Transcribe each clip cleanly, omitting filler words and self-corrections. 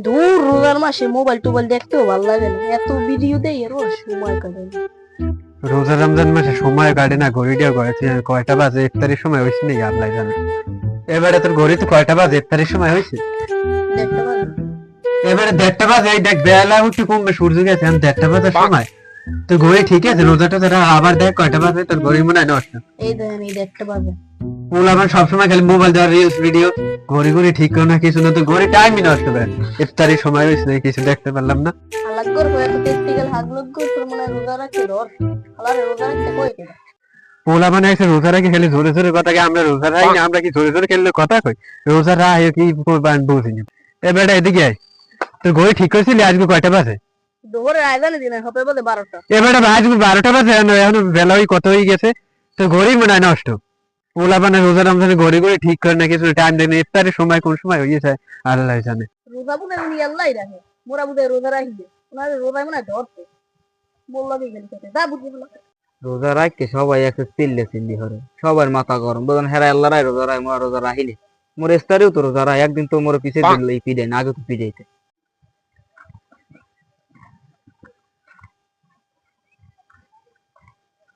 দূর রোজার মাসে মোবাইল টোবাইল দেখতেও ভালো লাগে না, এত ভিডিও দেয় এর সময় কাটে না। রোজা রমজান মাসে সময় কাটে না, ঘড়িটাও করেছে কয়টা বাজে ইফতারের সময় হয়েছে নাকি আল্লাহ জানে। এবারে তোর ঘড়ি তো কয়টা বাজে ইফতারের সময় হয়েছে? দেখতে পারেন এবারে 1:30 বাজে, এই দেখ বেলা উঠে কমবে, সূর্য গেছে, এখন 1:30 বাজার সময়। তোর ঘড়ি ঠিক আছে, রোজাটা তোরা আবার দেখ কয়টা বাজে, তোর ঘড়ি মনে হয় নষ্ট। এই দেখেন এই দেখতে পাবেন ওলা আমার সবসময় খালি মোবাইল দেওয়ার রিলস ভিডিও, ঘড়ি ঘড়ি ঠিক করে না কিছু না, তো ঘড়ি টাইমই নষ্ট করে। ইফতারের সময় হয়েছে নাকি কিছু দেখতে পারলাম না। হালাগ্গর হয়ে তো টেস্টিক্যাল হাগলগ্গর তোর মনে হয় রোজা রাখতে ধর হালারে রোজা রাখতে কই কেডা। পোলা মানে একটা রোজা রাখি খালি জোরে জোরে কথা কে, আমরা রোজা রাখি না, আমরা কি জোরে জোরে খেললে কথা কই? রোজা রাখি কি বুঝিনি। এ বেটা এদিকে আয়, তোর ঘড়ি ঠিক করেছিলি আজকে কয়টা বাজে? দুপুরে আয়োজনে দিন হবে বলে 12টা। এ বেটা আজকে 12টা বাজে, এখন বেলা ওই কত হয়ে গেছে, তোর ঘড়ি মনে হয় নষ্ট। পোলা মানে রোজা রমজানে ঘড়ি ঘড়ি ঠিক করে না, কিছু টাইম দেয় না, ইফতারের সময় কোন সময় হয়ে যায় আল্লাহ জানে। রোজা বুনে উনি আল্লাহই রাখে, মোরা বুঝে রোজা রাখি ওনার রোজা মনে হয় ধরতে বললাম গেলি সাথে যা বুঝি বলো। রোজা রাখতে সবাই একটা চিল্লি হরে, সবার মাথা গরম, বলেন হেরা আল্লাহ রায় রোজা রায়, মোরা রোজা রাহিলে মোর ইফতারেও তো রোজা রায়, একদিন তো মোর পিছিয়ে দিল এই পিড়াই না, আগে তো পিড়াইতে।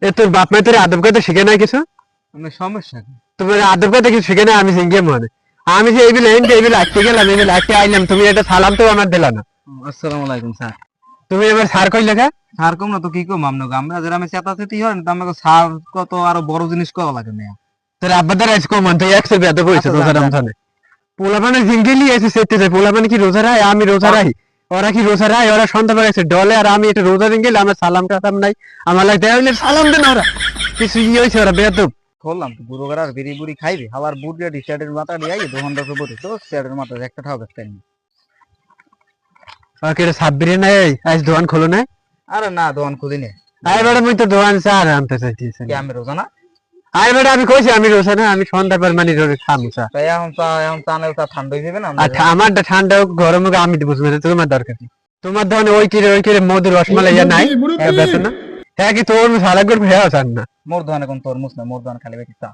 এ তোর বাপ মায়ের তোর আদব কথা শিখে নাই কিছু? আমার সমস্যা কি? তোমার আদব কথা কিছু শিখে নাই, আমি সিঙ্গে মনে আমি যে এই বিল আটকে গেলাম, এই বিল আটকে আইলাম, তুমি এটা সালাম তো আমার দিলা না। আসসালামু আলাইকুম স্যার। তুমি এবার সার কই লেখা? স্যার কম না তো কি কম, আপনাকে আমরা যারা আমি চেতাচেতি হয় না, আমাকে স্যার কত আরো বড় জিনিস করা লাগে না। তোর আব্বা দ্বারা আজ কমান তুই 100 বেদ কইছ আচ্ছা, রোজা যান, রমজানে। পোলাপানে জিঙ্গেলি এসে সেটতে যায়, পোলাপানে কি রোজা রায়? আমি রোজা রাই, ওরা কি রোজা রায়? ওরা সন্ধ্যা বেলা এসে ডলে, আর আমি এটা রোজা জিঙ্গেল, আমার সালাম টালাম নাই, আমার লাগে দেওয়ালে সালাম দেন ওরা, কিছু ইয়ে হয়েছে ওরা বেয়াদব। বললাম তো বুড়ো আর বিড়ি বুড়ি খাইবে, আবার বুড়িয়া টি শার্টের মাথা দিয়ে আইয়ে 2 ঘন্টা পরে তো শার্টের মাথা একটা ঠাও ব্যস্ত নেই। ওকে সাব্বিরে নাই, আজ দোকান খোলো নাই? আরে না, দোকান খুলি নে। আই বেটা মুই তো দোকান চার আনতে চাইতেছি। কি আমি রোজা না? আই বেটা আমি কইছি আমি রোজা না, আমি সন্ধ্যা পর মানে রোজা খামু চা। তাই এখন চা নাও, চা ঠান্ডা হয়ে যাবে না। আর আমারটা ঠান্ডা হোক গরম হোক আমি বুঝবো না, তোমার দরকার নেই। তোমার দোকানে ওই কিরে মধুর রসমালাই ইয়া নাই? বেশ না, হ্যাঁ কি তোর ভালো করে ভেয়া চান না? মোর দোকানে কোন তরমুজ না, মোর দোকানে খালি বেশি চা।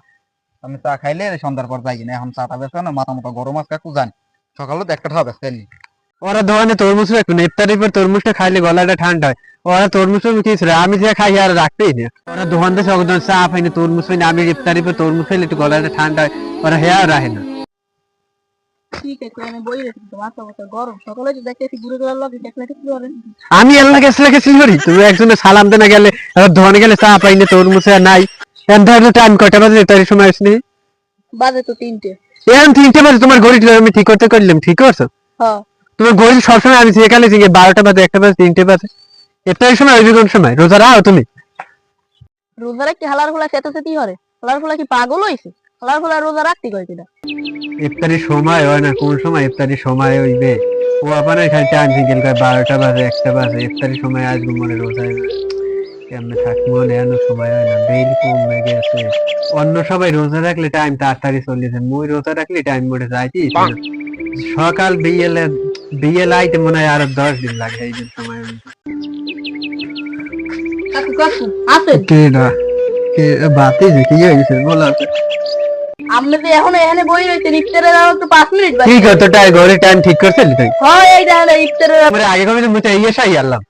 আমি চা খাইলে সন্ধ্যার পর যাই না, এখন চাটা বেশ না, মাথা মতো গরম আছে কাকু জানি, সকালে তো একটা ঠাও ব্যস্ত নেই। ওরা দোকানে তরমুজ রাখবে না, ইফতারের পর তরমুজটা খাইলে গলাটা ঠান্ডা হয়। ওরা তরমুজ কি আমি যে খাই আর রাখতেই না, ওরা দোকান থেকে সকল চা পাইনি তরমুজ পাইনি, আমি ইফতারের পর তরমুজ খাইলে একটু গলাটা ঠান্ডা হয়, ওরা হেয়া রাখে না। ঠিক আছে আমি বই রেখেছি তো মাথা মাথা গরম, সকালে যে দেখতেছি ঘুরে ঘুরে লাগে দেখলে কি করেন। আমি আল্লাহ গেছি করি, তুমি একজনের সালাম দেনা গেলে দোকানে গেলে চা পাইনি তরমুজ নাই। টাইম কয়টা বাজে ইফতারের সময় আসনি? বাজে তো 3টে। এখন 3টে বাজে, তোমার ঘড়িটা আমি ঠিক করতে করলাম, ঠিক করছো? হ্যাঁ তোমার ঘড়ি সবসময় আমি সেখানে 12টা বাজে, 1টা বাজে, 3টে বাজে, ইফতারের সময় ওই কোন সময় রোজা রাখো তুমি? রোজা রাখতে হালার খোলা চেতাচেতি হরে, হালার খোলা কি পাগল হইছে? হালার খোলা রোজা রাখতে কয় কিনা? ইফতারির সময় হয় না, কোন সময় ইফতারির সময় হইবে? ও আপনার খালি টাইম সিঙ্গেল করে 12টা বাজে, 1টা বাজে, ইফতারির সময় আসবো মনে রোজায় কেমনে থাকবো, এমন সময় হয় না, বেল কমে গেছে। অন্য সবাই রোজা রাখলে টাইম তাড়াতাড়ি চলে যায়, মুই রোজা রাখলে টাইম মোটে যাইতেই না। সকাল বিয়েল আইতে মনে হয় আরো 10 দিন লাগে এই দিন সময়। কাকু কাকু আছেন? কে না কে বাতি যে কি হইছে বলা আছে? আপনি তো এখন এখানে বই রইতে ইফতারের আর তো 5 মিনিট বাকি। ঠিক আছে, ঘড়ি টাইম ঠিক করছিস তুই? হ্যাঁ এই দেখেন ইফতারের আগে কবে মুই তো এই এসে আইলাম।